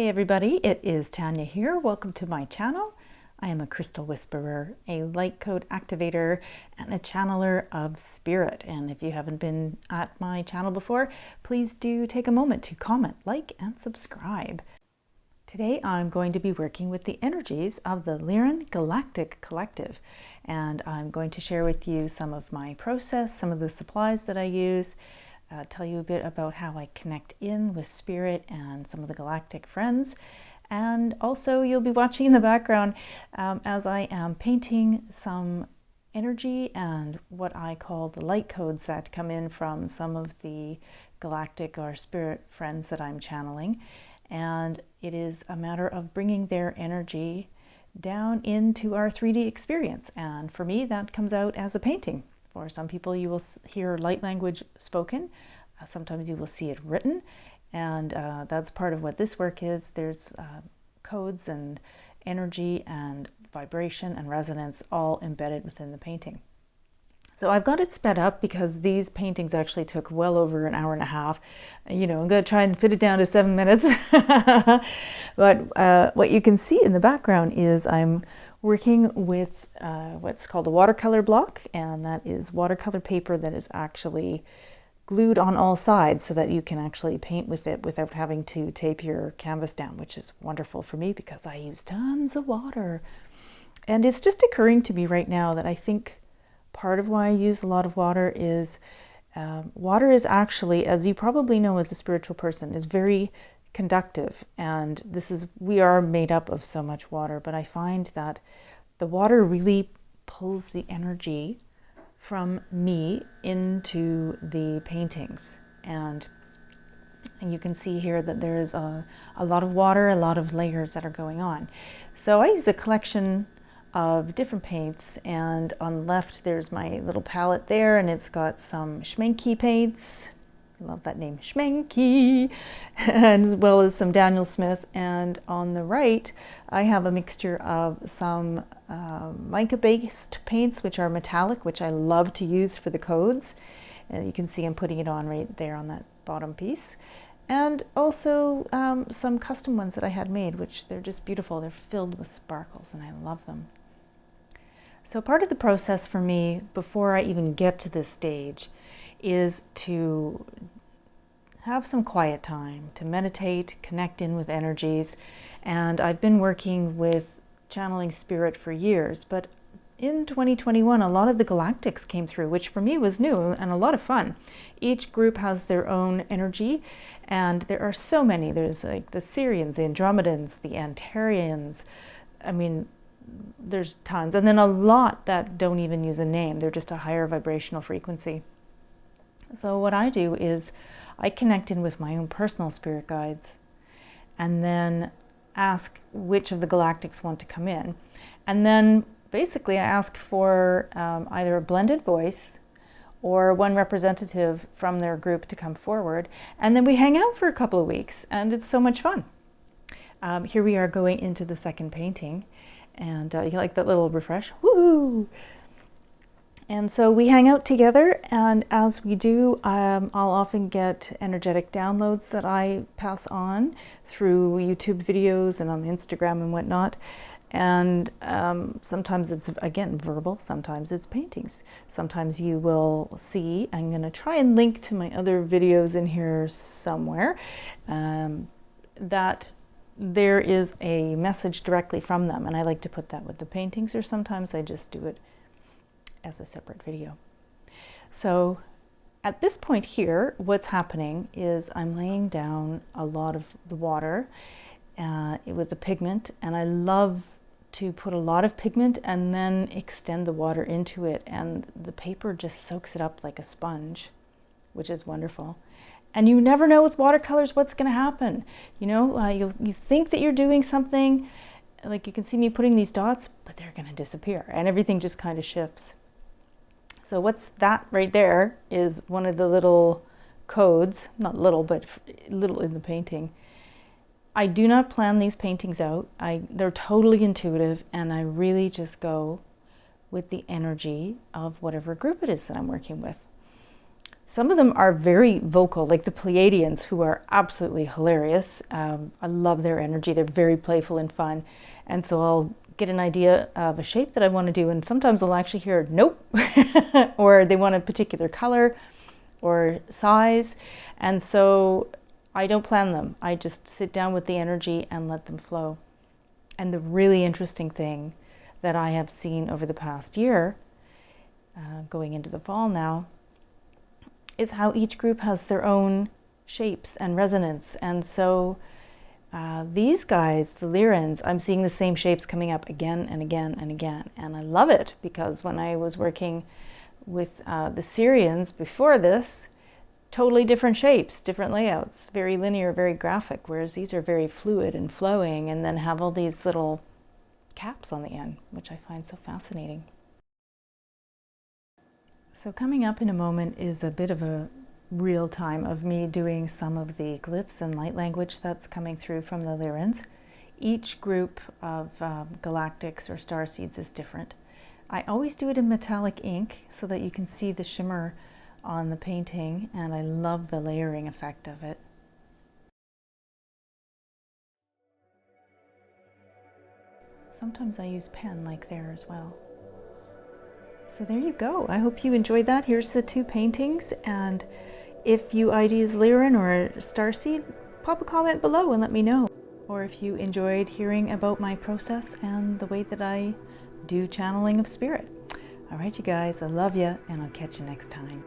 Hey everybody, it is Tanya here. Welcome to my channel. I am a crystal whisperer, a light code activator, and a channeler of spirit. And if you haven't been at my channel before, please do take a moment to comment, like, and subscribe. Today I'm going to be working with the energies of the Lyran Galactic Collective, and I'm going to share with you some of my process, some of the supplies that I use, tell you a bit about how I connect in with spirit and some of the galactic friends. And also you'll be watching in the background as I am painting some energy and what I call the light codes that come in from some of the galactic or spirit friends that I'm channeling. And it is a matter of bringing their energy down into our 3D experience. And for me, that comes out as a painting. For some people, you will hear light language spoken. Sometimes you will see it written. And that's part of what this work is. There's codes and energy and vibration and resonance all embedded within the painting. So I've got it sped up because these paintings actually took well over an hour and a half. You know, I'm going to try and fit it down to 7 minutes. But what you can see in the background is I'm working with what's called a watercolor block, and that is watercolor paper that is actually glued on all sides so that you can actually paint with it without having to tape your canvas down, which is wonderful for me because I use tons of water. And it's just occurring to me right now that I think part of why I use a lot of water is water is actually, as you probably know as a spiritual person, is very conductive. And we are made up of so much water, but I find that the water really pulls the energy from me into the paintings. And you can see here that there is a lot of water, a lot of layers that are going on. So I use a collection of different paints, and on the left there's my little palette there, and it's got some Schmenke paints. I love that name, Schmenke, as well as some Daniel Smith. And on the right I have a mixture of some mica based paints, which are metallic, which I love to use for the codes. And you can see I'm putting it on right there on that bottom piece. And also some custom ones that I had made, which they're just beautiful. They're filled with sparkles and I love them. So part of the process for me before I even get to this stage is to have some quiet time, to meditate, connect in with energies. And I've been working with channeling spirit for years, but in 2021 a lot of the galactics came through, which for me was new and a lot of fun. Each group has their own energy, and there are so many. There's like the Syrians, the Andromedans, the Antarians. I mean, there's tons, and then a lot that don't even use a name. They're just a higher vibrational frequency. So what I do is I connect in with my own personal spirit guides and then ask which of the galactics want to come in. And then basically I ask for either a blended voice or one representative from their group to come forward. And then we hang out for a couple of weeks, and it's so much fun. Here we are going into the second painting, and you like that little refresh? Woo! And so we hang out together, and as we do, I'll often get energetic downloads that I pass on through YouTube videos and on Instagram and whatnot. And sometimes it's, again, verbal, sometimes it's paintings. Sometimes you will see, I'm going to try and link to my other videos in here somewhere, that there is a message directly from them. And I like to put that with the paintings, or sometimes I just do it as a separate video. So at this point here, what's happening is I'm laying down a lot of the water with the pigment, and I love to put a lot of pigment and then extend the water into it, and the paper just soaks it up like a sponge, which is wonderful. And you never know with watercolors what's going to happen. You know, you think that you're doing something, like you can see me putting these dots, but they're going to disappear, and everything just kind of shifts. So what's that right there is one of the little codes, not little, but little in the painting. I do not plan these paintings out. They're totally intuitive, and I really just go with the energy of whatever group it is that I'm working with. Some of them are very vocal, like the Pleiadians, who are absolutely hilarious. I love their energy. They're very playful and fun. And so I'll get an idea of a shape that I want to do, and sometimes I'll actually hear nope, or they want a particular color or size. And so I don't plan them. I just sit down with the energy and let them flow. And the really interesting thing that I have seen over the past year, going into the fall now, is how each group has their own shapes and resonance. And so these guys, the Lyrans, I'm seeing the same shapes coming up again and again and again. And I love it, because when I was working with the Syrians before this, totally different shapes, different layouts, very linear, very graphic, whereas these are very fluid and flowing, and then have all these little caps on the end, which I find so fascinating. So coming up in a moment is a bit of a real time of me doing some of the glyphs and light language that's coming through from the Lyrans. Each group of galactics or starseeds is different. I always do it in metallic ink so that you can see the shimmer on the painting, and I love the layering effect of it. Sometimes I use pen like there as well. So there you go. I hope you enjoyed that. Here's the two paintings, and if you IDs Lyran or Starseed, pop a comment below and let me know. Or if you enjoyed hearing about my process and the way that I do channeling of spirit. All right, you guys, I love you, and I'll catch you next time.